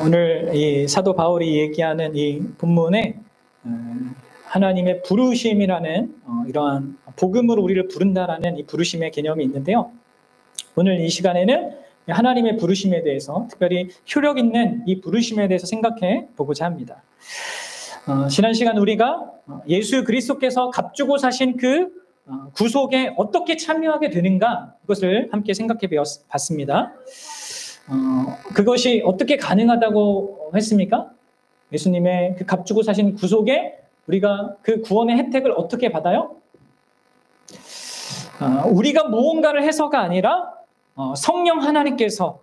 오늘 이 사도 바울이 얘기하는 이 본문에 하나님의 부르심이라는 이러한 복음으로 우리를 부른다라는 이 부르심의 개념이 있는데요. 오늘 이 시간에는 하나님의 부르심에 대해서, 특별히 효력 있는 이 부르심에 대해서 생각해 보고자 합니다. 지난 시간 우리가 예수 그리스도께서 값주고 사신 그 구속에 어떻게 참여하게 되는가, 그것을 함께 생각해 봤습니다. 그것이 어떻게 가능하다고 했습니까? 예수님의 그 값주고 사신 구속에 우리가 그 구원의 혜택을 어떻게 받아요? 우리가 무언가를 해서가 아니라 성령 하나님께서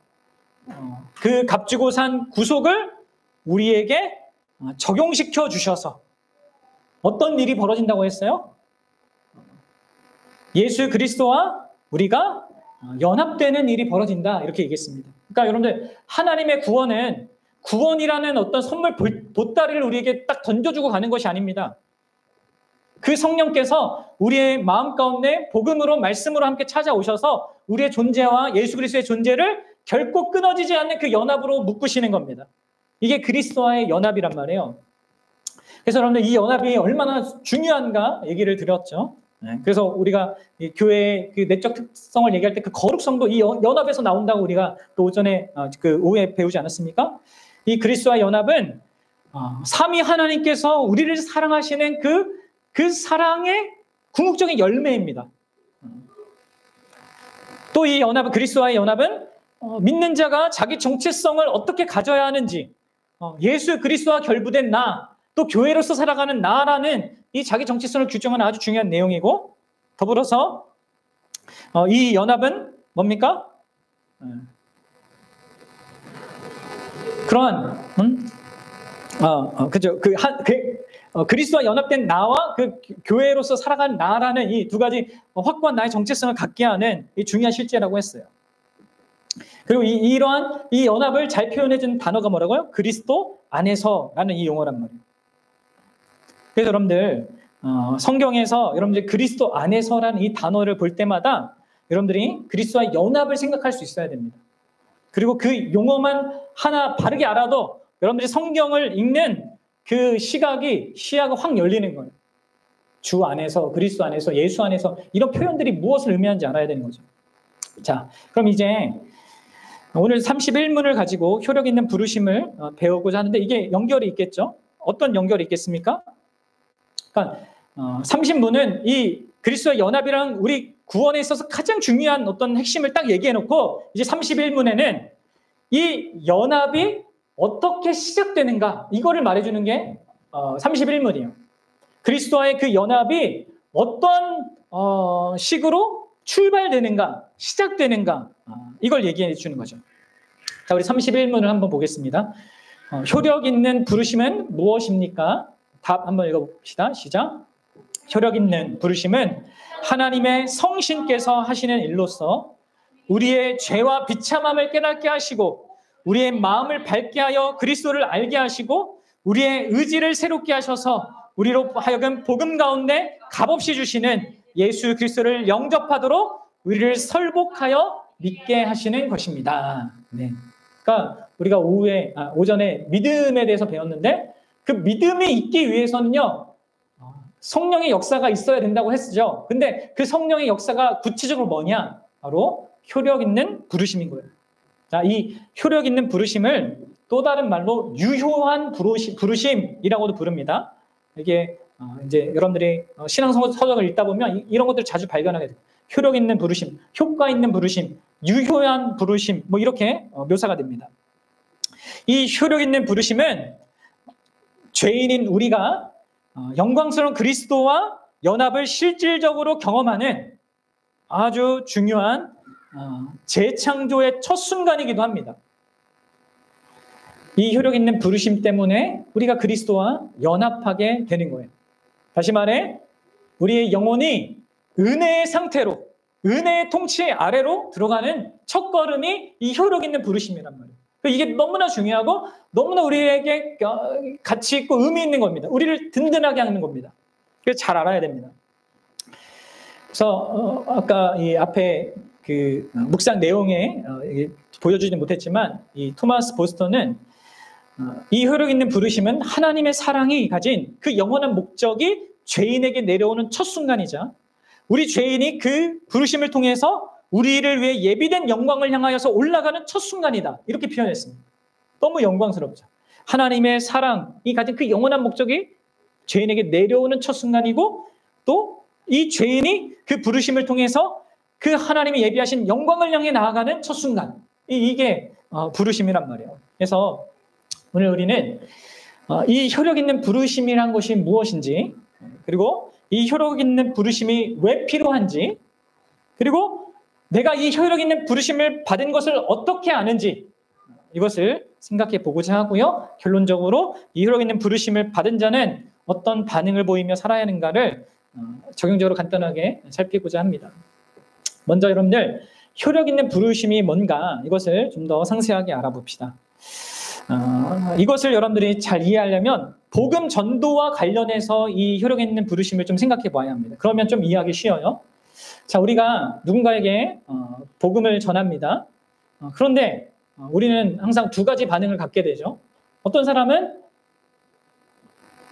그 값주고 산 구속을 우리에게 적용시켜 주셔서 어떤 일이 벌어진다고 했어요? 예수 그리스도와 우리가 연합되는 일이 벌어진다, 이렇게 얘기했습니다. 그러니까 여러분들, 하나님의 구원은 구원이라는 어떤 선물 보따리를 우리에게 딱 던져주고 가는 것이 아닙니다. 그 성령께서 우리의 마음 가운데 복음으로, 말씀으로 함께 찾아오셔서 우리의 존재와 예수 그리스도의 존재를 결코 끊어지지 않는 그 연합으로 묶으시는 겁니다. 이게 그리스도와의 연합이란 말이에요. 그래서 여러분들, 이 연합이 얼마나 중요한가 얘기를 드렸죠. 그래서 우리가 교회의 그 내적 특성을 얘기할 때 그 거룩성도 이 연합에서 나온다고 우리가 또 오후에 배우지 않았습니까? 이 그리스도와 연합은 삼위 하나님께서 우리를 사랑하시는 그 사랑의 궁극적인 열매입니다. 또 이 연합은, 그리스도와의 연합은 믿는 자가 자기 정체성을 어떻게 가져야 하는지, 예수 그리스도와 결부된 나, 또 교회로서 살아가는 나라는 이 자기 정체성을 규정하는 아주 중요한 내용이고, 더불어서 이 연합은 뭡니까? 그러한 그죠? 그리스도와 연합된 나와 그 교회로서 살아가는 나라는 이 두 가지 확고한 나의 정체성을 갖게 하는 이 중요한 실제라고 했어요. 그리고 이러한 이 연합을 잘 표현해준 단어가 뭐라고요? 그리스도 안에서라는 이 용어란 말이에요. 그래서 여러분들, 성경에서 여러분들 그리스도 안에서라는 이 단어를 볼 때마다 여러분들이 그리스도와 연합을 생각할 수 있어야 됩니다. 그리고 그 용어만 하나 바르게 알아도 여러분들이 성경을 읽는 그 시야가 확 열리는 거예요. 주 안에서, 그리스도 안에서, 예수 안에서, 이런 표현들이 무엇을 의미하는지 알아야 되는 거죠. 자, 그럼 이제 오늘 31문을 가지고 효력 있는 부르심을 배우고자 하는데, 이게 연결이 있겠죠? 어떤 연결이 있겠습니까? 그러니까 30문은 이 그리스도의 연합이랑 우리 구원에 있어서 가장 중요한 어떤 핵심을 딱 얘기해놓고, 이제 31문에는 이 연합이 어떻게 시작되는가, 이거를 말해주는 게 31문이에요. 그리스도와의 그 연합이 어떤 식으로 출발되는가, 시작되는가, 이걸 얘기해 주는 거죠. 자, 우리 31문을 한번 보겠습니다. 효력 있는 부르심은 무엇입니까? 답 한번 읽어봅시다. 시작. 효력 있는 부르심은 하나님의 성신께서 하시는 일로서 우리의 죄와 비참함을 깨닫게 하시고, 우리의 마음을 밝게 하여 그리스도를 알게 하시고, 우리의 의지를 새롭게 하셔서 우리로 하여금 복음 가운데 값없이 주시는 예수 그리스도를 영접하도록 우리를 설복하여 믿게 하시는 것입니다. 네. 그러니까 우리가 오전에 믿음에 대해서 배웠는데, 그 믿음이 있기 위해서는요, 성령의 역사가 있어야 된다고 했죠. 근데 그 성령의 역사가 구체적으로 뭐냐? 바로 효력 있는 부르심인 거예요. 자, 이 효력 있는 부르심을 또 다른 말로 유효한 부르심이라고도 부릅니다. 이게 이제 여러분들이 신앙서적을 읽다 보면 이런 것들을 자주 발견하게 돼요. 효력 있는 부르심, 효과 있는 부르심, 유효한 부르심, 뭐 이렇게 묘사가 됩니다. 이 효력 있는 부르심은 죄인인 우리가 영광스러운 그리스도와 연합을 실질적으로 경험하는 아주 중요한 재창조의 첫 순간이기도 합니다. 이 효력 있는 부르심 때문에 우리가 그리스도와 연합하게 되는 거예요. 다시 말해, 우리의 영혼이 은혜의 상태로, 은혜의 통치 아래로 들어가는 첫걸음이 이 효력 있는 부르심이란 말이에요. 이게 너무나 중요하고 너무나 우리에게 가치 있고 의미 있는 겁니다. 우리를 든든하게 하는 겁니다. 그래서 잘 알아야 됩니다. 그래서 아까 이 앞에 그 묵상 내용에 보여주지 못했지만 이 토마스 보스턴은 이 효력 있는 부르심은 하나님의 사랑이 가진 그 영원한 목적이 죄인에게 내려오는 첫 순간이자 우리 죄인이 그 부르심을 통해서 우리를 위해 예비된 영광을 향하여서 올라가는 첫 순간이다. 이렇게 표현했습니다. 너무 영광스럽죠. 하나님의 사랑이 가진 그 영원한 목적이 죄인에게 내려오는 첫 순간이고 또 이 죄인이 그 부르심을 통해서 그 하나님이 예비하신 영광을 향해 나아가는 첫 순간. 이게 부르심이란 말이에요. 그래서 오늘 우리는 이 효력 있는 부르심이란 것이 무엇인지 그리고 이 효력 있는 부르심이 왜 필요한지 그리고 내가 이 효력 있는 부르심을 받은 것을 어떻게 아는지 이것을 생각해 보고자 하고요. 결론적으로 이 효력 있는 부르심을 받은 자는 어떤 반응을 보이며 살아야 하는가를 적용적으로 간단하게 살피고자 합니다. 먼저 여러분들 효력 있는 부르심이 뭔가 이것을 좀 더 상세하게 알아봅시다. 이것을 여러분들이 잘 이해하려면 복음 전도와 관련해서 이 효력 있는 부르심을 좀 생각해 봐야 합니다. 그러면 좀 이해하기 쉬워요. 자, 우리가 누군가에게 복음을 전합니다. 그런데 우리는 항상 두 가지 반응을 갖게 되죠. 어떤 사람은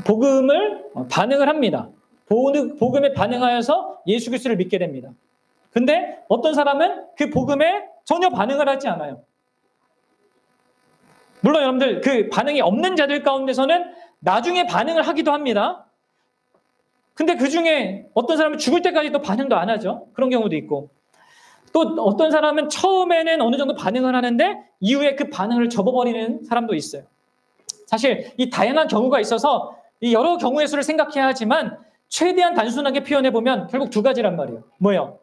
복음을 반응을 합니다. 복음에 반응하여서 예수 그리스도를 믿게 됩니다. 근데 어떤 사람은 그 복음에 전혀 반응을 하지 않아요. 물론 여러분들 그 반응이 없는 자들 가운데서는 나중에 반응을 하기도 합니다. 근데 그 중에 어떤 사람은 죽을 때까지도 반응도 안 하죠. 그런 경우도 있고. 또 어떤 사람은 처음에는 어느 정도 반응을 하는데 이후에 그 반응을 접어버리는 사람도 있어요. 사실 이 다양한 경우가 있어서 이 여러 경우의 수를 생각해야 하지만 최대한 단순하게 표현해보면 결국 두 가지란 말이에요. 뭐예요?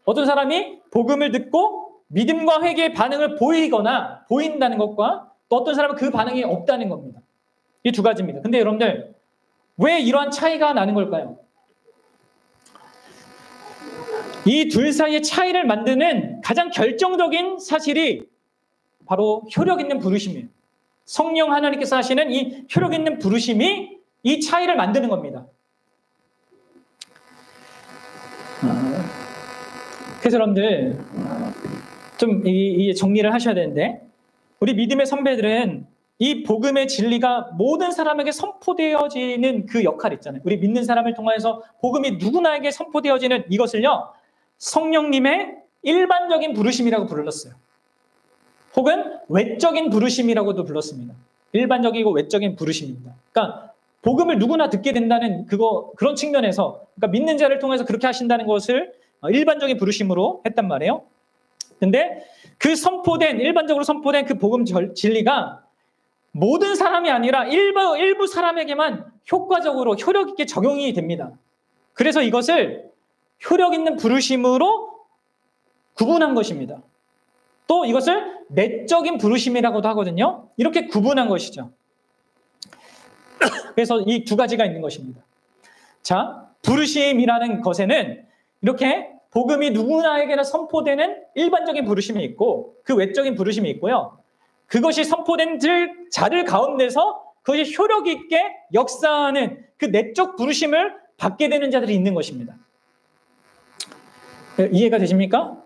어떤 사람이 복음을 듣고 믿음과 회개의 반응을 보인다는 것과 또 어떤 사람은 그 반응이 없다는 겁니다. 이 두 가지입니다. 근데 여러분들 왜 이러한 차이가 나는 걸까요? 이 둘 사이의 차이를 만드는 가장 결정적인 사실이 바로 효력 있는 부르심이에요. 성령 하나님께서 하시는 이 효력 있는 부르심이 이 차이를 만드는 겁니다. 그래서 여러분들 좀 이 정리를 하셔야 되는데 우리 믿음의 선배들은 이 복음의 진리가 모든 사람에게 선포되어지는 그 역할 있잖아요. 우리 믿는 사람을 통해서 복음이 누구나에게 선포되어지는 이것을요. 성령님의 일반적인 부르심이라고 불렀어요. 혹은 외적인 부르심이라고도 불렀습니다. 일반적이고 외적인 부르심입니다. 그러니까 복음을 누구나 듣게 된다는 그런 측면에서 그러니까 믿는 자를 통해서 그렇게 하신다는 것을 일반적인 부르심으로 했단 말이에요. 근데 그 일반적으로 선포된 그 복음 진리가 모든 사람이 아니라 일부 사람에게만 효과적으로 효력 있게 적용이 됩니다. 그래서 이것을 효력 있는 부르심으로 구분한 것입니다. 또 이것을 내적인 부르심이라고도 하거든요. 이렇게 구분한 것이죠. 그래서 이 두 가지가 있는 것입니다. 자, 부르심이라는 것에는 이렇게 복음이 누구나에게나 선포되는 일반적인 부르심이 있고 그 외적인 부르심이 있고요. 그것이 선포된 자들 가운데서 그것이 효력 있게 역사하는 그 내적 부르심을 받게 되는 자들이 있는 것입니다. 이해가 되십니까?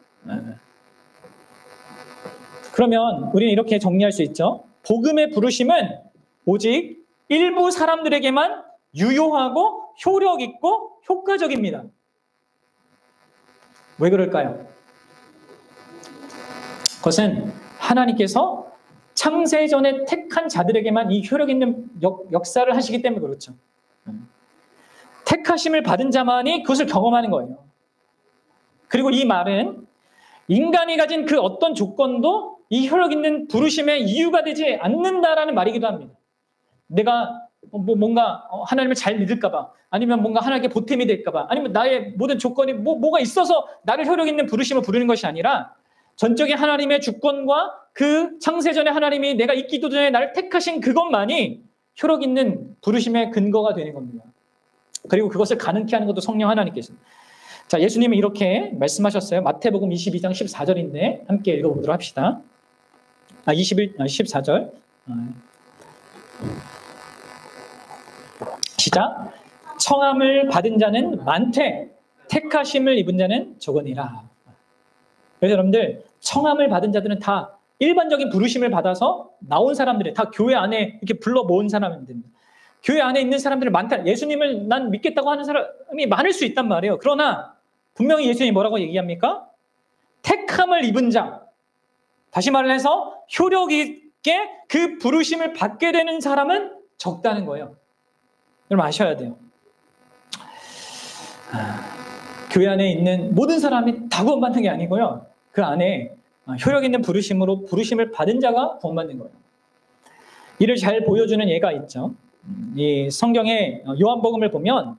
그러면 우리는 이렇게 정리할 수 있죠. 복음의 부르심은 오직 일부 사람들에게만 유효하고 효력 있고 효과적입니다. 왜 그럴까요? 그것은 하나님께서 창세전에 택한 자들에게만 이 효력 있는 역사를 하시기 때문에 그렇죠. 택하심을 받은 자만이 그것을 경험하는 거예요. 그리고 이 말은 인간이 가진 그 어떤 조건도 이 효력 있는 부르심의 이유가 되지 않는다라는 말이기도 합니다. 내가 뭔가 하나님을 잘 믿을까 봐 아니면 뭔가 하나님께 보탬이 될까 봐 아니면 나의 모든 조건이 뭐가 있어서 나를 효력 있는 부르심을 부르는 것이 아니라 전적인 하나님의 주권과 그 창세전에 하나님이 내가 있기도 전에 나를 택하신 그것만이 효력 있는 부르심의 근거가 되는 겁니다. 그리고 그것을 가능케 하는 것도 성령 하나님께서. 자, 예수님은 이렇게 말씀하셨어요. 마태복음 22장 14절인데 함께 읽어보도록 합시다. 14절. 시작. 청함을 받은 자는 많되 택하심을 입은 자는 적으니라. 그래서 여러분들 청함을 받은 자들은 다 일반적인 부르심을 받아서 나온 사람들이 다 교회 안에 이렇게 불러 모은 사람들입니다. 교회 안에 있는 사람들이 많다. 예수님을 난 믿겠다고 하는 사람이 많을 수 있단 말이에요. 그러나 분명히 예수님이 뭐라고 얘기합니까? 택함을 입은 자. 다시 말을 해서 효력 있게 그 부르심을 받게 되는 사람은 적다는 거예요. 여러분 아셔야 돼요. 교회 안에 있는 모든 사람이 다 구원받는 게 아니고요. 그 안에 효력 있는 부르심으로 부르심을 받은 자가 구원받는 거예요. 이를 잘 보여주는 예가 있죠. 이 성경의 요한복음을 보면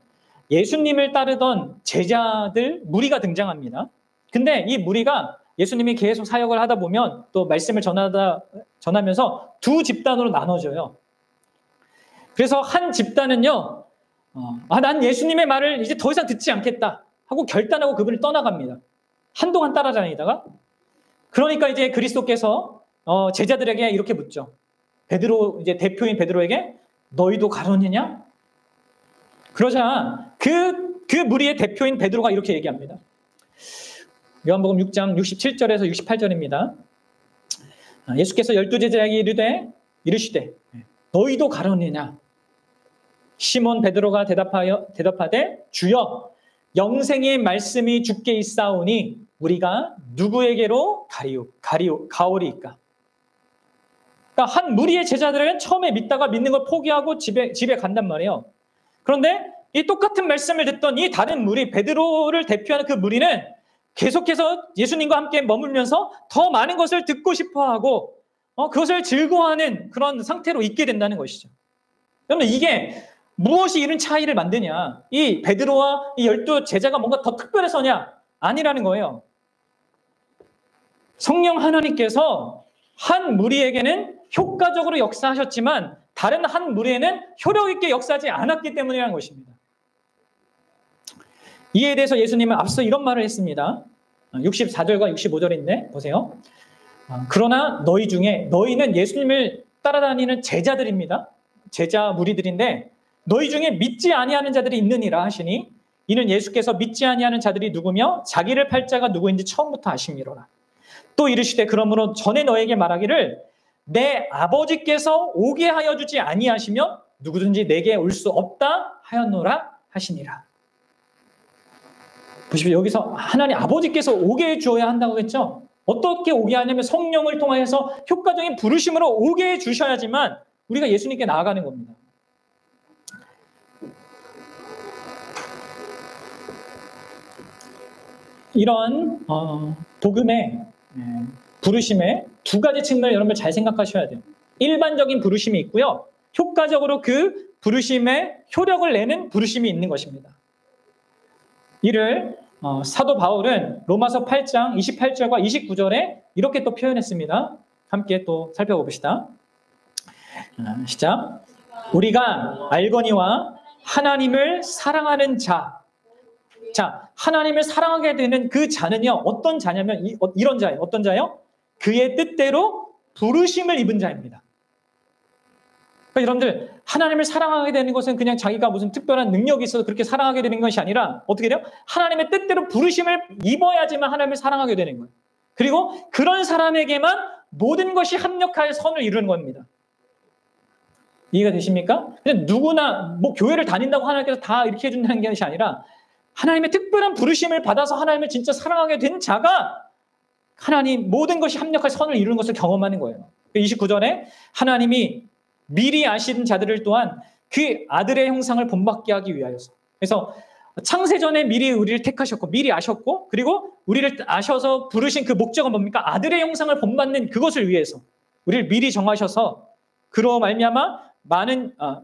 예수님을 따르던 제자들 무리가 등장합니다. 근데 이 무리가 예수님이 계속 사역을 하다 보면 또 말씀을 전하면서 두 집단으로 나눠져요. 그래서 한 집단은요, 난 예수님의 말을 이제 더 이상 듣지 않겠다 하고 결단하고 그분을 떠나갑니다. 한동안 따라다니다가 그러니까 이제 그리스도께서 제자들에게 이렇게 묻죠. 베드로 이제 대표인 베드로에게 너희도 가론이냐? 그러자 그 무리의 대표인 베드로가 이렇게 얘기합니다. 요한복음 6장 67절에서 68절입니다. 예수께서 12제자에게 이르시되 너희도 가론이냐? 시몬 베드로가 대답하되 주여 영생의 말씀이 주께 있사오니 우리가 누구에게로 가오리이까? 그러니까 한 무리의 제자들은 처음에 믿다가 믿는 걸 포기하고 집에 간단 말이에요. 그런데 이 똑같은 말씀을 듣던 이 다른 무리, 베드로를 대표하는 그 무리는 계속해서 예수님과 함께 머물면서 더 많은 것을 듣고 싶어하고 그것을 즐거워하는 그런 상태로 있게 된다는 것이죠. 그러면 이게 무엇이 이런 차이를 만드냐? 이 베드로와 이 12제자가 뭔가 더 특별해서냐? 아니라는 거예요. 성령 하나님께서 한 무리에게는 효과적으로 역사하셨지만 다른 한 무리에는 효력 있게 역사하지 않았기 때문이라는 것입니다. 이에 대해서 예수님은 앞서 이런 말을 했습니다. 64절과 65절인데 보세요. 그러나 너희 중에 너희는 예수님을 따라다니는 제자들입니다. 제자 무리들인데 너희 중에 믿지 아니하는 자들이 있느니라 하시니 이는 예수께서 믿지 아니하는 자들이 누구며 자기를 팔 자가 누구인지 처음부터 아심이로라. 또 이르시되 그러므로 전에 너에게 말하기를 내 아버지께서 오게 하여 주지 아니하시면 누구든지 내게 올 수 없다 하였노라 하시니라. 보십시오. 여기서 하나님 아버지께서 오게 해 주어야 한다고 했죠. 어떻게 오게 하냐면 성령을 통해서 효과적인 부르심으로 오게 해 주셔야지만 우리가 예수님께 나아가는 겁니다. 이런 복음의 부르심의 두 가지 측면을 여러분 잘 생각하셔야 돼요. 일반적인 부르심이 있고요. 효과적으로 그 부르심의 효력을 내는 부르심이 있는 것입니다. 이를 사도 바울은 로마서 8장 28절과 29절에 이렇게 또 표현했습니다. 함께 또 살펴봅시다. 시작. 우리가 알거니와 하나님을 사랑하는 자. 자, 하나님을 사랑하게 되는 그 자는요, 어떤 자냐면 이런 자예요. 어떤 자예요? 그의 뜻대로 부르심을 입은 자입니다. 그러니까 여러분들 하나님을 사랑하게 되는 것은 그냥 자기가 무슨 특별한 능력이 있어서 그렇게 사랑하게 되는 것이 아니라 어떻게 돼요? 하나님의 뜻대로 부르심을 입어야지만 하나님을 사랑하게 되는 거예요. 그리고 그런 사람에게만 모든 것이 합력하여 선을 이루는 겁니다. 이해가 되십니까? 그냥 누구나 뭐 교회를 다닌다고 하나님께서 다 이렇게 해준다는 것이 아니라 하나님의 특별한 부르심을 받아서 하나님을 진짜 사랑하게 된 자가 하나님 모든 것이 합력할 선을 이루는 것을 경험하는 거예요. 29절에 하나님이 미리 아신 자들을 또한 그 아들의 형상을 본받게 하기 위하여서. 그래서 창세전에 미리 우리를 택하셨고 미리 아셨고 그리고 우리를 아셔서 부르신 그 목적은 뭡니까? 아들의 형상을 본받는 그것을 위해서 우리를 미리 정하셔서 그로 말미암아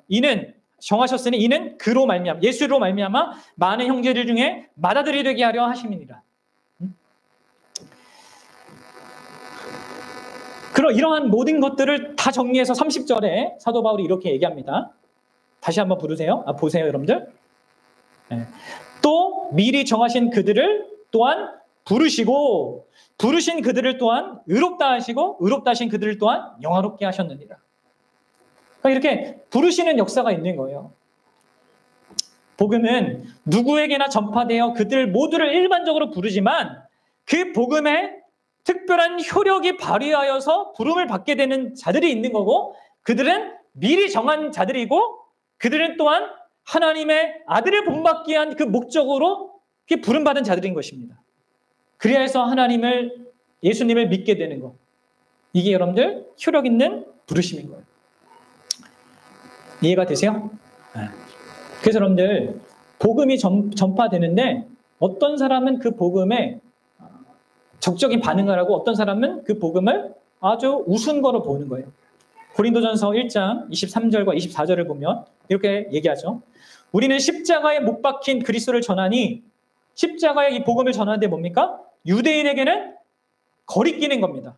이는 정하셨으니 이는 그로 말미암아 예수로 말미암아 많은 형제들 중에 맏아들이 되게 하려 하심이니라. 그럼 이러한 모든 것들을 다 정리해서 30절에 사도 바울이 이렇게 얘기합니다. 다시 한번 보세요, 여러분들. 네. 또 미리 정하신 그들을 또한 부르시고 부르신 그들을 또한 의롭다 하시고 의롭다 하신 그들을 또한 영화롭게 하셨느니라. 그러니까 이렇게 부르시는 역사가 있는 거예요. 복음은 누구에게나 전파되어 그들 모두를 일반적으로 부르지만 그 복음의 특별한 효력이 발휘하여서 부름을 받게 되는 자들이 있는 거고, 그들은 미리 정한 자들이고, 그들은 또한 하나님의 아들을 본받기 위한 그 목적으로 부름받은 자들인 것입니다. 그래서 예수님을 믿게 되는 것. 이게 여러분들 효력 있는 부르심인 거예요. 이해가 되세요? 네. 그래서 여러분들 복음이 전파되는데 어떤 사람은 그 복음에 적극적인 반응을 하고 어떤 사람은 그 복음을 아주 우스운 거로 보는 거예요. 고린도전서 1장 23절과 24절을 보면 이렇게 얘기하죠. 우리는 십자가에 못 박힌 그리스도를 전하니, 십자가의 이 복음을 전하는데 뭡니까? 유대인에게는 거리끼는 겁니다.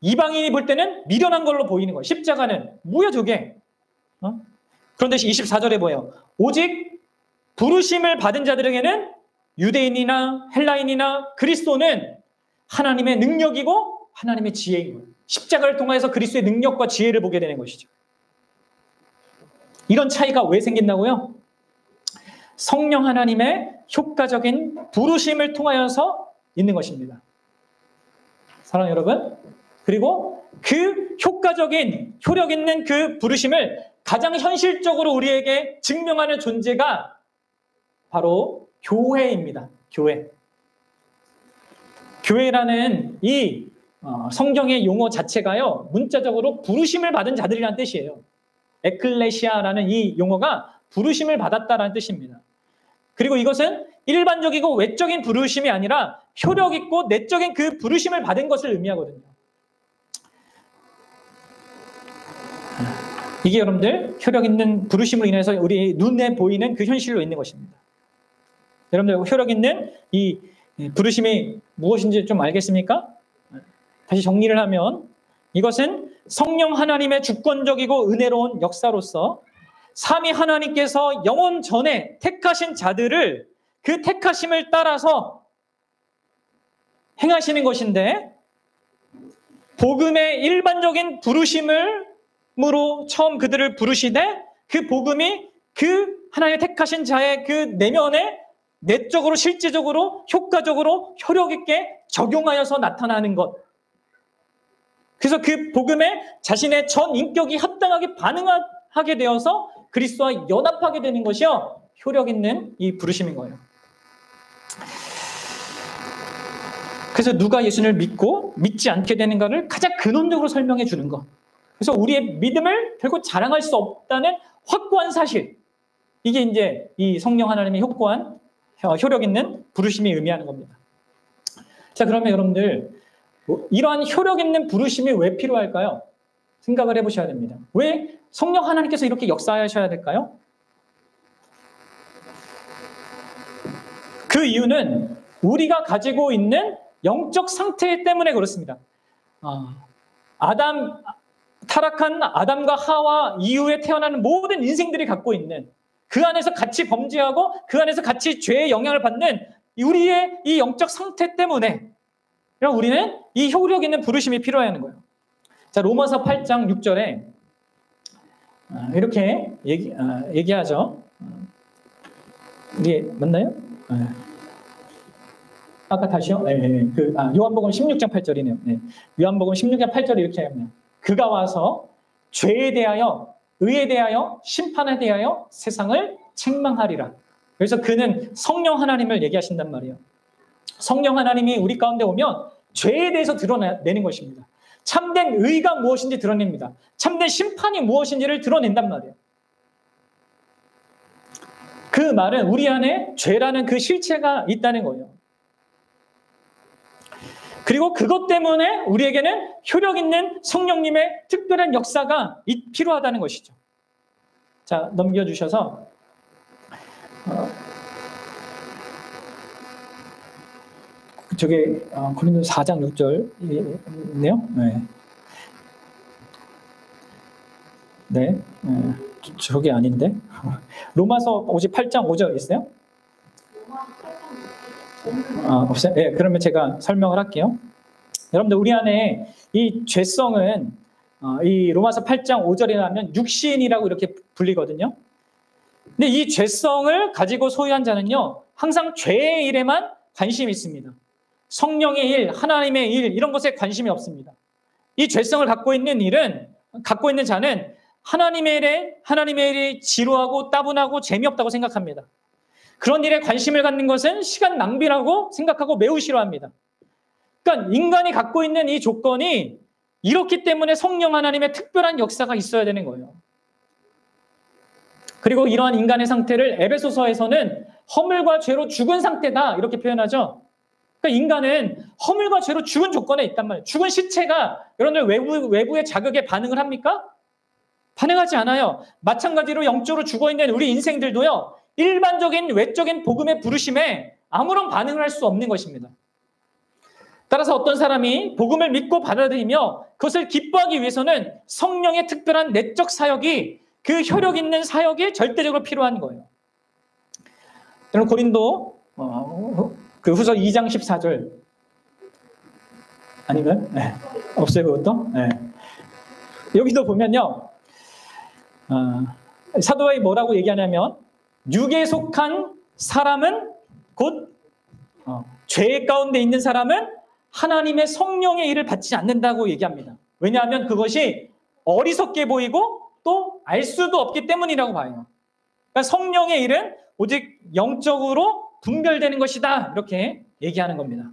이방인이 볼 때는 미련한 걸로 보이는 거예요. 십자가는 뭐야 저게? 그런데 24절에 뭐예요? 오직 부르심을 받은 자들에게는 유대인이나 헬라인이나 그리스도는 하나님의 능력이고 하나님의 지혜인 거예요. 십자가를 통해서 그리스도의 능력과 지혜를 보게 되는 것이죠. 이런 차이가 왜 생긴다고요? 성령 하나님의 효과적인 부르심을 통하여서 있는 것입니다. 사랑하는 여러분, 그리고 그 효과적인 효력 있는 그 부르심을 가장 현실적으로 우리에게 증명하는 존재가 바로 교회입니다. 교회. 교회라는 이 성경의 용어 자체가요, 문자적으로 부르심을 받은 자들이라는 뜻이에요. 에클레시아라는 이 용어가 부르심을 받았다라는 뜻입니다. 그리고 이것은 일반적이고 외적인 부르심이 아니라 효력 있고 내적인 그 부르심을 받은 것을 의미하거든요. 이게 여러분들 효력 있는 부르심으로 인해서 우리 눈에 보이는 그 현실로 있는 것입니다. 여러분들 효력 있는 이 부르심이 무엇인지 좀 알겠습니까? 다시 정리를 하면 이것은 성령 하나님의 주권적이고 은혜로운 역사로서 삼위 하나님께서 영원 전에 택하신 자들을 그 택하심을 따라서 행하시는 것인데, 복음의 일반적인 부르심으로 처음 그들을 부르시되 그 복음이 그 하나님의 택하신 자의 그 내면에 내적으로 실제적으로 효과적으로 효력 있게 적용하여서 나타나는 것. 그래서 그 복음에 자신의 전 인격이 합당하게 반응하게 되어서 그리스도와 연합하게 되는 것이요, 효력 있는 이 부르심인 거예요. 그래서 누가 예수를 믿고 믿지 않게 되는가를 가장 근원적으로 설명해 주는 것. 그래서 우리의 믿음을 결국 자랑할 수 없다는 확고한 사실. 이게 이제 이 성령 하나님의 효과한 효력 있는 부르심이 의미하는 겁니다. 자, 그러면 여러분들 이러한 효력 있는 부르심이 왜 필요할까요? 생각을 해보셔야 됩니다. 왜 성령 하나님께서 이렇게 역사하셔야 될까요? 그 이유는 우리가 가지고 있는 영적 상태 때문에 그렇습니다. 타락한 아담과 하와 이후에 태어나는 모든 인생들이 갖고 있는, 그 안에서 같이 범죄하고 그 안에서 같이 죄의 영향을 받는 우리의 이 영적 상태 때문에 우리는 이 효력 있는 부르심이 필요하는 거예요. 자, 로마서 8장 6절에 이렇게 얘기하죠. 이게 맞나요? 아까 다시요? 네. 요한복음 16장 8절이네요. 네. 요한복음 16장 8절이 이렇게 합니다. 그가 와서 죄에 대하여, 의에 대하여, 심판에 대하여 세상을 책망하리라. 그래서 그는 성령 하나님을 얘기하신단 말이에요. 성령 하나님이 우리 가운데 오면 죄에 대해서 드러내는 것입니다. 참된 의가 무엇인지 드러냅니다. 참된 심판이 무엇인지를 드러낸단 말이에요. 그 말은 우리 안에 죄라는 그 실체가 있다는 거예요. 그리고 그것 때문에 우리에게는 효력 있는 성령님의 특별한 역사가 필요하다는 것이죠. 자, 넘겨주셔서 저게 고린도서 4장 6절이네요. 네. 저게 아닌데. 로마서 58장 5절 있어요? 없어요? 네, 그러면 제가 설명을 할게요. 여러분들, 우리 안에 이 죄성은 이 로마서 8장 5절에 나면 육신이라고 이렇게 불리거든요. 근데 이 죄성을 가지고 소유한 자는요, 항상 죄의 일에만 관심이 있습니다. 성령의 일, 하나님의 일 이런 것에 관심이 없습니다. 이 죄성을 갖고 있는 자는 하나님의 일이 지루하고 따분하고 재미없다고 생각합니다. 그런 일에 관심을 갖는 것은 시간 낭비라고 생각하고 매우 싫어합니다. 그러니까 인간이 갖고 있는 이 조건이 이렇기 때문에 성령 하나님의 특별한 역사가 있어야 되는 거예요. 그리고 이러한 인간의 상태를 에베소서에서는 허물과 죄로 죽은 상태다 이렇게 표현하죠. 그러니까 인간은 허물과 죄로 죽은 조건에 있단 말이에요. 죽은 시체가 여러분들 외부의 자극에 반응을 합니까? 반응하지 않아요. 마찬가지로 영적으로 죽어있는 우리 인생들도요. 일반적인 외적인 복음의 부르심에 아무런 반응을 할 수 없는 것입니다. 따라서 어떤 사람이 복음을 믿고 받아들이며 그것을 기뻐하기 위해서는 성령의 특별한 내적 사역이 그 혈육 있는 사역이 절대적으로 필요한 거예요. 여러분 고린도 그 후서 2장 14절 아닌가요? 네. 없어요 그것도? 네. 여기도 보면요. 사도 바울이 뭐라고 얘기하냐면 육에 속한 사람은 곧 죄 가운데 있는 사람은 하나님의 성령의 일을 받지 않는다고 얘기합니다. 왜냐하면 그것이 어리석게 보이고 또 알 수도 없기 때문이라고 봐요. 그러니까 성령의 일은 오직 영적으로 분별되는 것이다 이렇게 얘기하는 겁니다.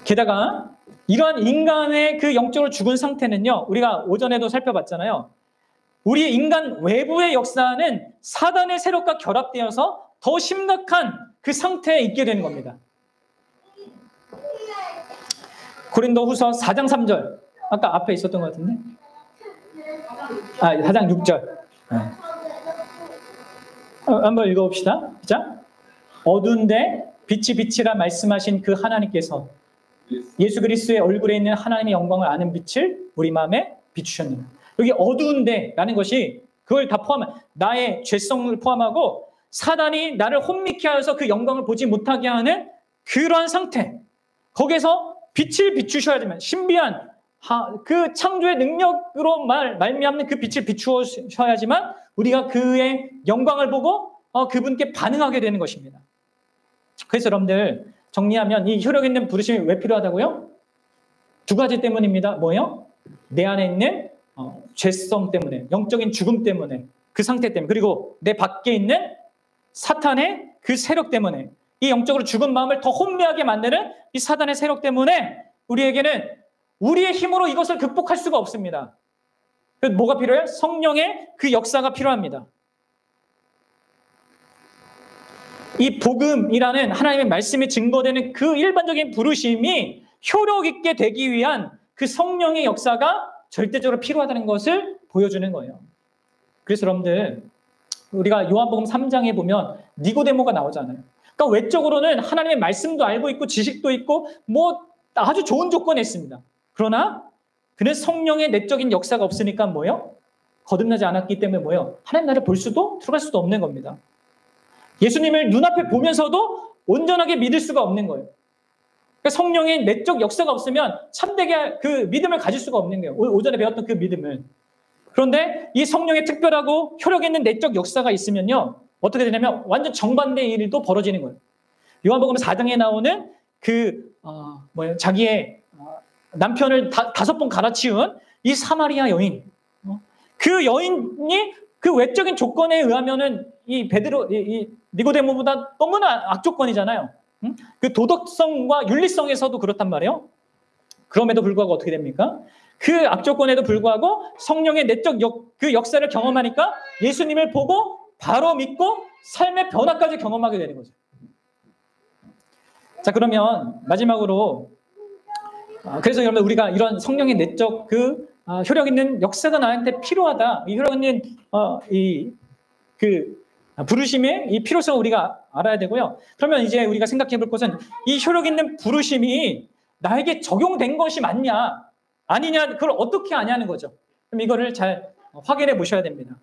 게다가 이러한 인간의 그 영적으로 죽은 상태는요. 우리가 오전에도 살펴봤잖아요. 우리 인간 외부의 역사는 사단의 세력과 결합되어서 더 심각한 그 상태에 있게 되는 겁니다. 고린도 후서 4장 3절 아까 앞에 있었던 것 같은데 4장 6절 네. 한번 읽어봅시다. 자, 어두운데 빛이 빛이라 말씀하신 그 하나님께서 예수 그리스도의 얼굴에 있는 하나님의 영광을 아는 빛을 우리 마음에 비추셨느니라. 여기 어두운데 라는 것이 그걸 다 포함한 나의 죄성을 포함하고 사단이 나를 혼미케 하여서 그 영광을 보지 못하게 하는 그러한 상태. 거기에서 빛을 비추셔야 되면 신비한 그 창조의 능력으로 말미암는 그 빛을 비추셔야지만 우리가 그의 영광을 보고 그분께 반응하게 되는 것입니다. 그래서 여러분들 정리하면 이 효력 있는 부르심이 왜 필요하다고요? 두 가지 때문입니다. 뭐예요? 내 안에 있는 죄성 때문에, 영적인 죽음 때문에, 그 상태 때문에, 그리고 내 밖에 있는 사탄의 그 세력 때문에, 이 영적으로 죽은 마음을 더 혼미하게 만드는 이 사단의 세력 때문에 우리에게는 우리의 힘으로 이것을 극복할 수가 없습니다. 뭐가 필요해요? 성령의 그 역사가 필요합니다. 이 복음이라는 하나님의 말씀이 증거되는 그 일반적인 부르심이 효력 있게 되기 위한 그 성령의 역사가 절대적으로 필요하다는 것을 보여주는 거예요. 그래서 여러분들 우리가 요한복음 3장에 보면 니고데모가 나오잖아요. 그러니까 외적으로는 하나님의 말씀도 알고 있고 지식도 있고 뭐 아주 좋은 조건에 있습니다. 그러나 그는 성령의 내적인 역사가 없으니까 뭐예요? 거듭나지 않았기 때문에 뭐예요? 하나님 나라를 볼 수도 들어갈 수도 없는 겁니다. 예수님을 눈앞에 보면서도 온전하게 믿을 수가 없는 거예요. 그러니까 성령의 내적 역사가 없으면 참되게 그 믿음을 가질 수가 없는 거예요. 오전에 배웠던 그 믿음을. 그런데 이 성령의 특별하고 효력 있는 내적 역사가 있으면요. 어떻게 되냐면 완전 정반대의 일도 벌어지는 거예요. 요한복음 4장에 나오는 자기의 남편을 5번 갈아치운 이 사마리아 여인. 그 여인이 그 외적인 조건에 의하면은 이 니고데모보다 너무나 악조건이잖아요. 그 도덕성과 윤리성에서도 그렇단 말이에요. 그럼에도 불구하고 어떻게 됩니까? 그 악조건에도 불구하고 성령의 내적 그 역사를 경험하니까 예수님을 보고 바로 믿고 삶의 변화까지 경험하게 되는 거죠. 자, 그러면 마지막으로 그래서 여러분 우리가 이런 성령의 내적 그 효력 있는 역사가 나한테 필요하다. 이 효력 있는 부르심의 이 필요성을 우리가 알아야 되고요. 그러면 이제 우리가 생각해 볼 것은 이 효력 있는 부르심이 나에게 적용된 것이 맞냐 아니냐 그걸 어떻게 아냐는 거죠. 그럼 이거를 잘 확인해 보셔야 됩니다.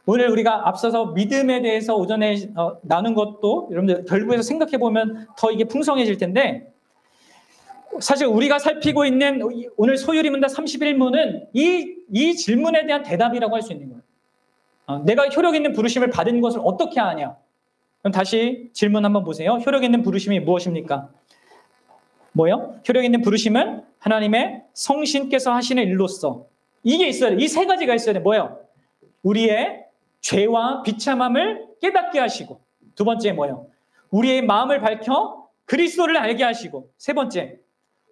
오늘 우리가 앞서서 믿음에 대해서 오전에 나눈 것도 여러분들 결부해서 생각해 보면 더 이게 풍성해질 텐데 사실 우리가 살피고 있는 오늘 소유리문답 31문은 이 질문에 대한 대답이라고 할 수 있는 거예요. 내가 효력 있는 부르심을 받은 것을 어떻게 아냐? 그럼 다시 질문 한번 보세요. 효력 있는 부르심이 무엇입니까? 뭐요? 효력 있는 부르심은 하나님의 성신께서 하시는 일로서 이게 있어야 돼. 이 세 가지가 있어야 돼. 뭐예요? 우리의 죄와 비참함을 깨닫게 하시고, 두 번째 뭐예요? 우리의 마음을 밝혀 그리스도를 알게 하시고, 세 번째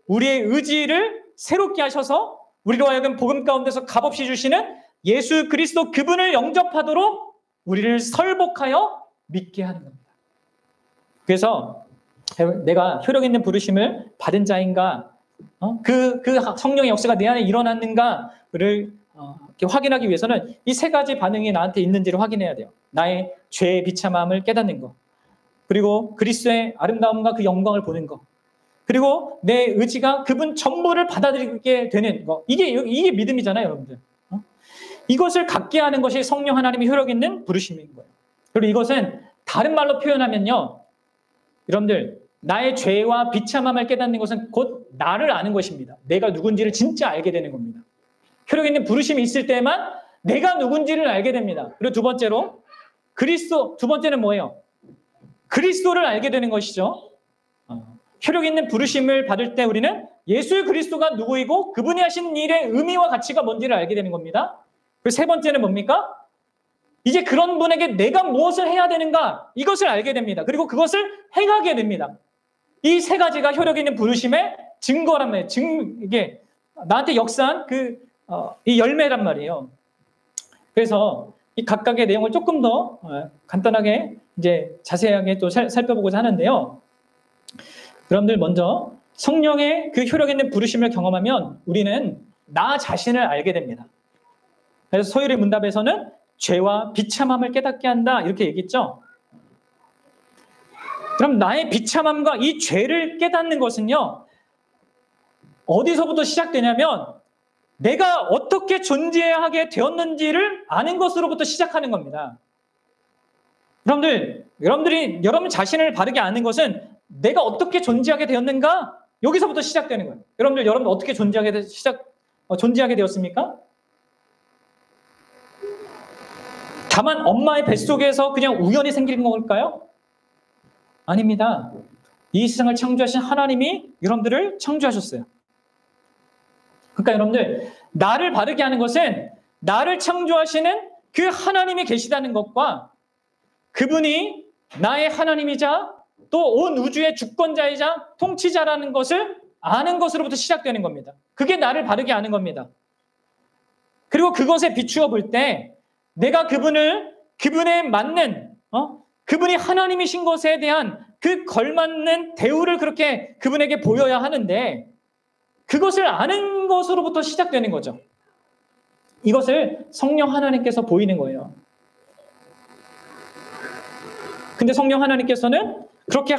우리의 의지를 새롭게 하셔서 우리로 하여금 복음 가운데서 값없이 주시는 예수 그리스도 그분을 영접하도록 우리를 설복하여 믿게 하는 겁니다. 그래서 내가 효력 있는 부르심을 받은 자인가, 그 성령의 역사가 내 안에 일어났는가를 이렇게 확인하기 위해서는 이 세 가지 반응이 나한테 있는지를 확인해야 돼요. 나의 죄의 비참함을 깨닫는 것, 그리고 그리스도의 아름다움과 그 영광을 보는 것, 그리고 내 의지가 그분 전부를 받아들이게 되는 것. 이게 믿음이잖아요, 여러분들. 이것을 갖게 하는 것이 성령 하나님의 효력 있는 부르심인 거예요. 그리고 이것은 다른 말로 표현하면요, 여러분들, 나의 죄와 비참함을 깨닫는 것은 곧 나를 아는 것입니다. 내가 누군지를 진짜 알게 되는 겁니다. 효력 있는 부르심이 있을 때만 내가 누군지를 알게 됩니다. 그리고 두 번째로 두 번째는 뭐예요? 그리스도를 알게 되는 것이죠. 효력 있는 부르심을 받을 때 우리는 예수 그리스도가 누구이고 그분이 하신 일의 의미와 가치가 뭔지를 알게 되는 겁니다. 그리고 세 번째는 뭡니까? 이제 그런 분에게 내가 무엇을 해야 되는가, 이것을 알게 됩니다. 그리고 그것을 행하게 됩니다. 이 세 가지가 효력 있는 부르심의 증거란 말이에요. 이게 나한테 역사한 이 열매란 말이에요. 그래서 이 각각의 내용을 조금 더 간단하게 이제 자세하게 또 살펴보고자 하는데요. 여러분들 먼저 성령의 그 효력 있는 부르심을 경험하면 우리는 나 자신을 알게 됩니다. 그래서 소율의 문답에서는 죄와 비참함을 깨닫게 한다 이렇게 얘기했죠. 그럼 나의 비참함과 이 죄를 깨닫는 것은요, 어디서부터 시작되냐면 내가 어떻게 존재하게 되었는지를 아는 것으로부터 시작하는 겁니다. 여러분 자신을 바르게 아는 것은 내가 어떻게 존재하게 되었는가, 여기서부터 시작되는 거예요. 여러분 어떻게 존재하게 되었습니까? 다만 엄마의 뱃속에서 그냥 우연히 생긴 걸까요? 아닙니다. 이 세상을 창조하신 하나님이 여러분들을 창조하셨어요. 그러니까 여러분들, 나를 바르게 하는 것은 나를 창조하시는 그 하나님이 계시다는 것과 그분이 나의 하나님이자 또 온 우주의 주권자이자 통치자라는 것을 아는 것으로부터 시작되는 겁니다. 그게 나를 바르게 아는 겁니다. 그리고 그것에 비추어 볼 때 내가 그분에 맞는 그분이 하나님이신 것에 대한 그 걸맞는 대우를 그렇게 그분에게 보여야 하는데, 그것을 아는 것으로부터 시작되는 거죠. 이것을 성령 하나님께서 보이는 거예요. 근데 성령 하나님께서는 그렇게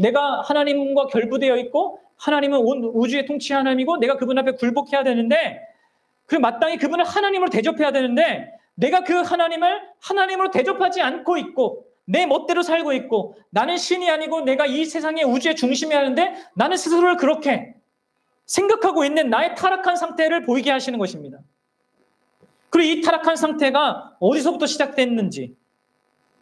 내가 하나님과 결부되어 있고 하나님은 온 우주의 통치 하나님이고 내가 그분 앞에 굴복해야 되는데, 그리고 마땅히 그분을 하나님으로 대접해야 되는데, 내가 그 하나님을 하나님으로 대접하지 않고 있고 내 멋대로 살고 있고 나는 신이 아니고 내가 이 세상의 우주의 중심이 하는데 나는 스스로를 그렇게 생각하고 있는 나의 타락한 상태를 보이게 하시는 것입니다. 그리고 이 타락한 상태가 어디서부터 시작됐는지,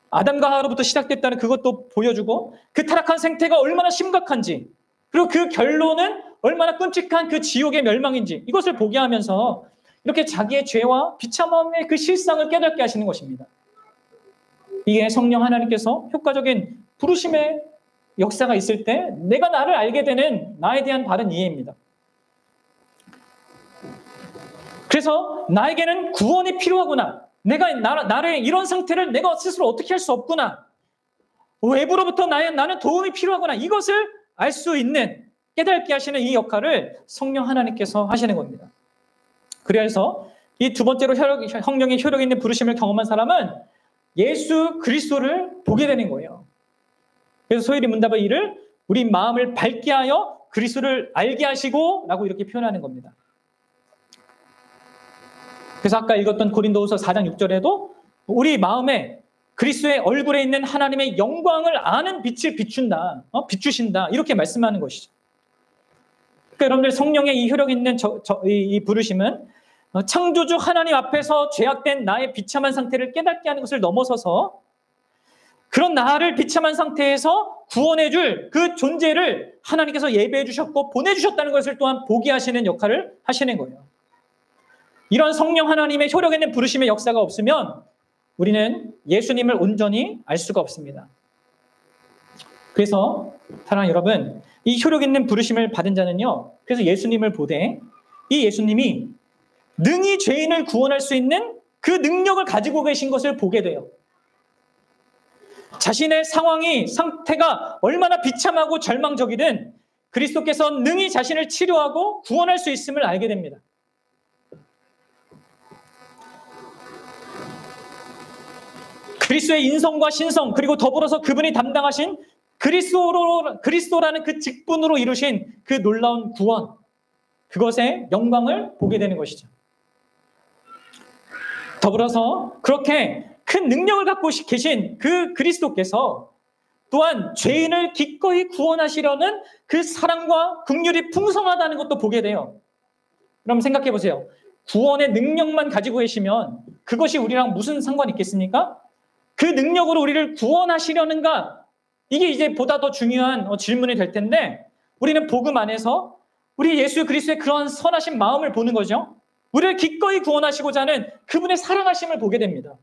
아담과 하와로부터 시작됐다는 그것도 보여주고, 그 타락한 상태가 얼마나 심각한지, 그리고 그 결론은 얼마나 끔찍한 그 지옥의 멸망인지, 이것을 보게 하면서 이렇게 자기의 죄와 비참함의 그 실상을 깨닫게 하시는 것입니다. 이게 성령 하나님께서 효과적인 부르심의 역사가 있을 때 내가 나를 알게 되는 나에 대한 바른 이해입니다. 그래서 나에게는 구원이 필요하구나. 나를 이런 상태를 내가 스스로 어떻게 할 수 없구나. 외부로부터 나는 도움이 필요하구나. 이것을 알 수 있는, 깨닫게 하시는 이 역할을 성령 하나님께서 하시는 겁니다. 그래서 이 두 번째로 성령의 효력 있는 부르심을 경험한 사람은 예수 그리스도를 보게 되는 거예요. 그래서 소율이 문답의 이를 우리 마음을 밝게 하여 그리스도를 알게 하시고 라고 이렇게 표현하는 겁니다. 그래서 아까 읽었던 고린도후서 4장 6절에도 우리 마음에 그리스도의 얼굴에 있는 하나님의 영광을 아는 빛을 비추신다 이렇게 말씀하는 것이죠. 그러니까 여러분들, 성령의 이 효력 있는 이 부르심은 창조주 하나님 앞에서 죄악된 나의 비참한 상태를 깨닫게 하는 것을 넘어서서 그런 나를 비참한 상태에서 구원해줄 그 존재를 하나님께서 예배해 주셨고 보내주셨다는 것을 또한 보게 하시는 역할을 하시는 거예요. 이런 성령 하나님의 효력 있는 부르심의 역사가 없으면 우리는 예수님을 온전히 알 수가 없습니다. 그래서 사랑하는 여러분, 이 효력 있는 부르심을 받은 자는요, 그래서 예수님을 보되 이 예수님이 능히 죄인을 구원할 수 있는 그 능력을 가지고 계신 것을 보게 돼요. 자신의 상태가 얼마나 비참하고 절망적이든 그리스도께서 능히 자신을 치료하고 구원할 수 있음을 알게 됩니다. 그리스도의 인성과 신성, 그리고 더불어서 그분이 담당하신 그리스도라는 그 직분으로 이루신 그 놀라운 구원, 그것의 영광을 보게 되는 것이죠. 더불어서 그렇게 큰 능력을 갖고 계신 그 그리스도께서 또한 죄인을 기꺼이 구원하시려는 그 사랑과 긍휼이 풍성하다는 것도 보게 돼요. 그럼 생각해 보세요. 구원의 능력만 가지고 계시면 그것이 우리랑 무슨 상관이 있겠습니까? 그 능력으로 우리를 구원하시려는가? 이게 이제 보다 더 중요한 질문이 될 텐데, 우리는 복음 안에서 우리 예수 그리스도의 그런 선하신 마음을 보는 거죠. 우리를 기꺼이 구원하시고자 하는 그분의 사랑하심을 보게 됩니다.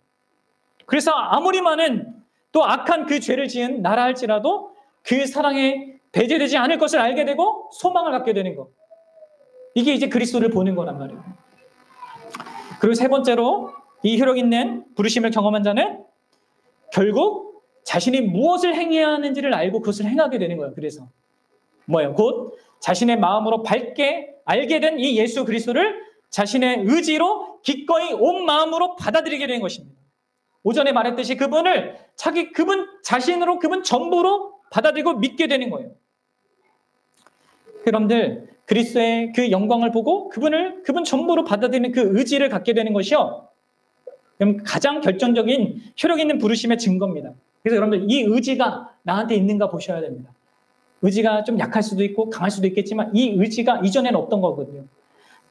그래서 아무리 많은 또 악한 그 죄를 지은 나라 할지라도 그 사랑에 배제되지 않을 것을 알게 되고 소망을 갖게 되는 것. 이게 이제 그리스도를 보는 거란 말이에요. 그리고 세 번째로 이 효력 있는 부르심을 경험한 자는 결국 자신이 무엇을 행해야 하는지를 알고 그것을 행하게 되는 거예요. 그래서 뭐예요? 곧 자신의 마음으로 밝게 알게 된 이 예수 그리스도를 자신의 의지로 기꺼이 온 마음으로 받아들이게 되는 것입니다. 오전에 말했듯이 그분 자신으로 그분 전부로 받아들이고 믿게 되는 거예요. 여러분들, 그리스도의 그 영광을 보고 그분 전부로 받아들이는 그 의지를 갖게 되는 것이요, 가장 결정적인 효력 있는 부르심의 증거입니다. 그래서 여러분들, 이 의지가 나한테 있는가 보셔야 됩니다. 의지가 좀 약할 수도 있고 강할 수도 있겠지만 이 의지가 이전에는 없던 거거든요.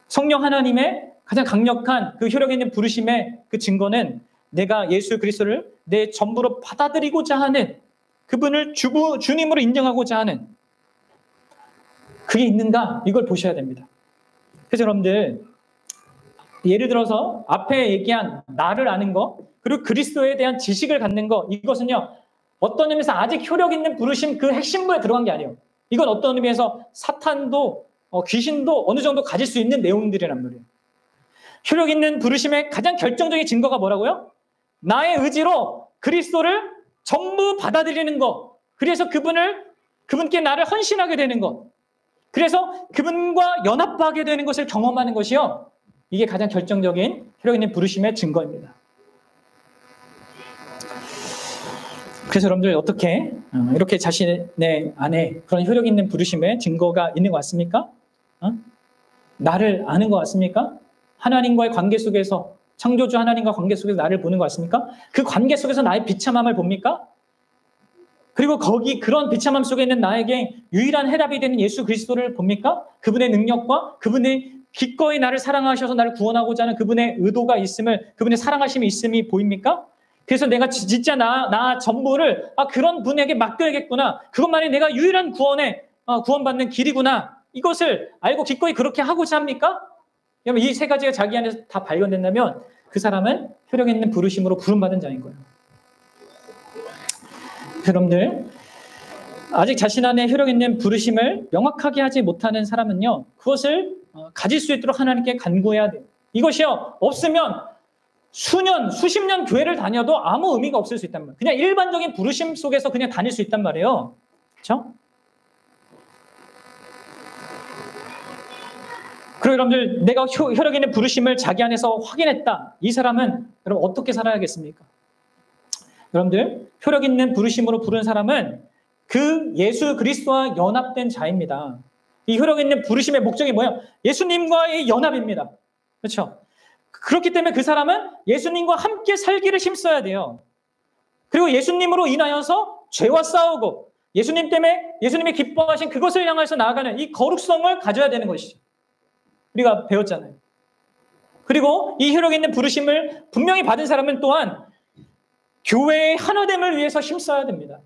성령 하나님의 가장 강력한 그 효력 있는 부르심의 그 증거는 내가 예수 그리스도를 내 전부로 받아들이고자 하는, 그분을 주님으로 인정하고자 하는 그게 있는가, 이걸 보셔야 됩니다. 그래서 여러분들, 예를 들어서 앞에 얘기한 나를 아는 거, 그리고 그리스도에 대한 지식을 갖는 거, 이것은요 어떤 의미에서 아직 효력 있는 부르심 그 핵심부에 들어간 게 아니에요. 이건 어떤 의미에서 사탄도 귀신도 어느 정도 가질 수 있는 내용들이란 말이에요. 효력 있는 부르심의 가장 결정적인 증거가 뭐라고요? 나의 의지로 그리스도를 전부 받아들이는 것. 그래서 그분께 나를 헌신하게 되는 것. 그래서 그분과 연합하게 되는 것을 경험하는 것이요, 이게 가장 결정적인 효력 있는 부르심의 증거입니다. 그래서 여러분들, 어떻게 이렇게 자신의 안에 그런 효력 있는 부르심의 증거가 있는 것 같습니까? 나를 아는 것 같습니까? 하나님과의 관계 속에서, 창조주 하나님과 관계 속에서 나를 보는 것 같습니까? 그 관계 속에서 나의 비참함을 봅니까? 그리고 그런 비참함 속에 있는 나에게 유일한 해답이 되는 예수 그리스도를 봅니까? 그분의 능력과 그분의 기꺼이 나를 사랑하셔서 나를 구원하고자 하는 그분의 의도가 있음을, 그분의 사랑하심이 있음이 보입니까? 그래서 내가 진짜 나 전부를 그런 분에게 맡겨야겠구나, 그것만이 내가 유일한 구원받는 길이구나, 이것을 알고 기꺼이 그렇게 하고자 합니까? 여러분, 이 세 가지가 자기 안에서 다 발견된다면 그 사람은 효력 있는 부르심으로 부름받은 자인 거예요. 여러분들, 아직 자신 안에 효력 있는 부르심을 명확하게 하지 못하는 사람은요, 그것을 가질 수 있도록 하나님께 간구해야 돼요. 이것이요, 없으면 수십 년 교회를 다녀도 아무 의미가 없을 수 있단 말이에요. 그냥 일반적인 부르심 속에서 그냥 다닐 수 있단 말이에요. 그렇죠? 그리고 여러분들, 내가 효력 있는 부르심을 자기 안에서 확인했다. 이 사람은 여러분 어떻게 살아야겠습니까? 여러분들, 효력 있는 부르심으로 부른 사람은 그 예수 그리스도와 연합된 자입니다. 이 효력 있는 부르심의 목적이 뭐예요? 예수님과의 연합입니다. 그렇죠? 그렇기 때문에 그 사람은 예수님과 함께 살기를 힘써야 돼요. 그리고 예수님으로 인하여서 죄와 싸우고 예수님 때문에 예수님이 기뻐하신 그것을 향해서 나아가는 이 거룩성을 가져야 되는 것이죠. 우리가 배웠잖아요. 그리고 이 효력 있는 부르심을 분명히 받은 사람은 또한 교회의 하나됨을 위해서 힘써야 됩니다.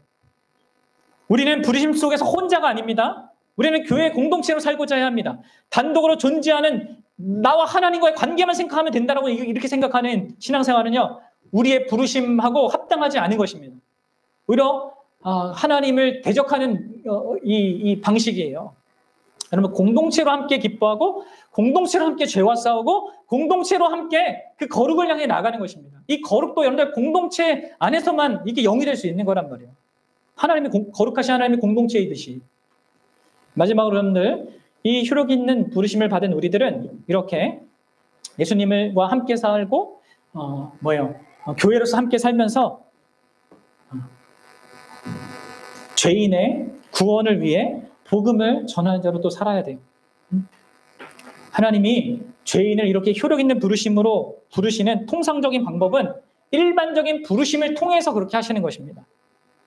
우리는 부르심 속에서 혼자가 아닙니다. 우리는 교회 공동체로 살고자 해야 합니다. 단독으로 존재하는 나와 하나님과의 관계만 생각하면 된다고 이렇게 생각하는 신앙생활은요, 우리의 부르심하고 합당하지 않은 것입니다. 오히려 하나님을 대적하는 이 방식이에요. 여러분, 공동체로 함께 기뻐하고 공동체로 함께 죄와 싸우고 공동체로 함께 그 거룩을 향해 나가는 것입니다. 이 거룩도 여러분들 공동체 안에서만 이게 영이 될 수 있는 거란 말이에요. 거룩하신 하나님의 공동체이듯이. 마지막으로 여러분들, 이 효력 있는 부르심을 받은 우리들은 이렇게 예수님과 함께 살고 교회로서 함께 살면서 죄인의 구원을 위해 복음을 전하는 자로 또 살아야 돼요. 하나님이 죄인을 이렇게 효력 있는 부르심으로 부르시는 통상적인 방법은 일반적인 부르심을 통해서 그렇게 하시는 것입니다.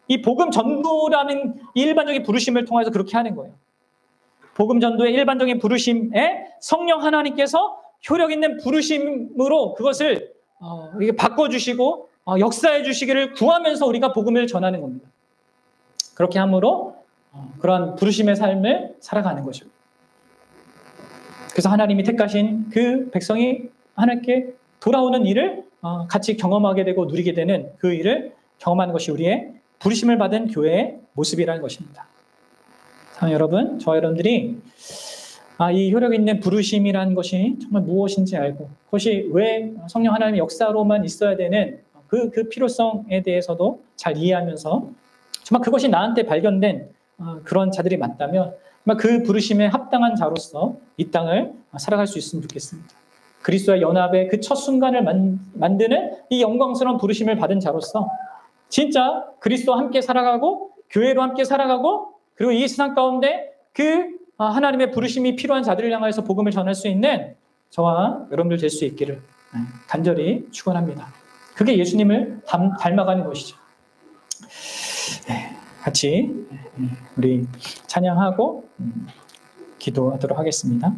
이 복음 전도라는 일반적인 부르심을 통해서 그렇게 하는 거예요. 복음 전도의 일반적인 부르심에 성령 하나님께서 효력 있는 부르심으로 그것을 이렇게 바꿔주시고 역사해 주시기를 구하면서 우리가 복음을 전하는 겁니다. 그렇게 함으로 그러한 부르심의 삶을 살아가는 것입니다. 그래서 하나님이 택하신 그 백성이 하나님께 돌아오는 일을 같이 경험하게 되고 누리게 되는 그 일을 경험하는 것이 우리의 부르심을 받은 교회의 모습이라는 것입니다. 여러분, 저와 여러분들이 이 효력 있는 부르심이라는 것이 정말 무엇인지 알고 그것이 왜 성령 하나님의 역사로만 있어야 되는 그 필요성에 대해서도 잘 이해하면서 정말 그것이 나한테 발견된 그런 자들이 맞다면 정말 그 부르심에 합당한 자로서 이 땅을 살아갈 수 있으면 좋겠습니다. 그리스도와 연합의 그 첫 순간을 만드는 이 영광스러운 부르심을 받은 자로서 진짜 그리스도와 함께 살아가고 교회로 함께 살아가고 그리고 이 세상 가운데 그 하나님의 부르심이 필요한 자들을 향해서 복음을 전할 수 있는 저와 여러분들 될 수 있기를 간절히 축원합니다. 그게 예수님을 닮아가는 것이죠. 같이 우리 찬양하고 기도하도록 하겠습니다.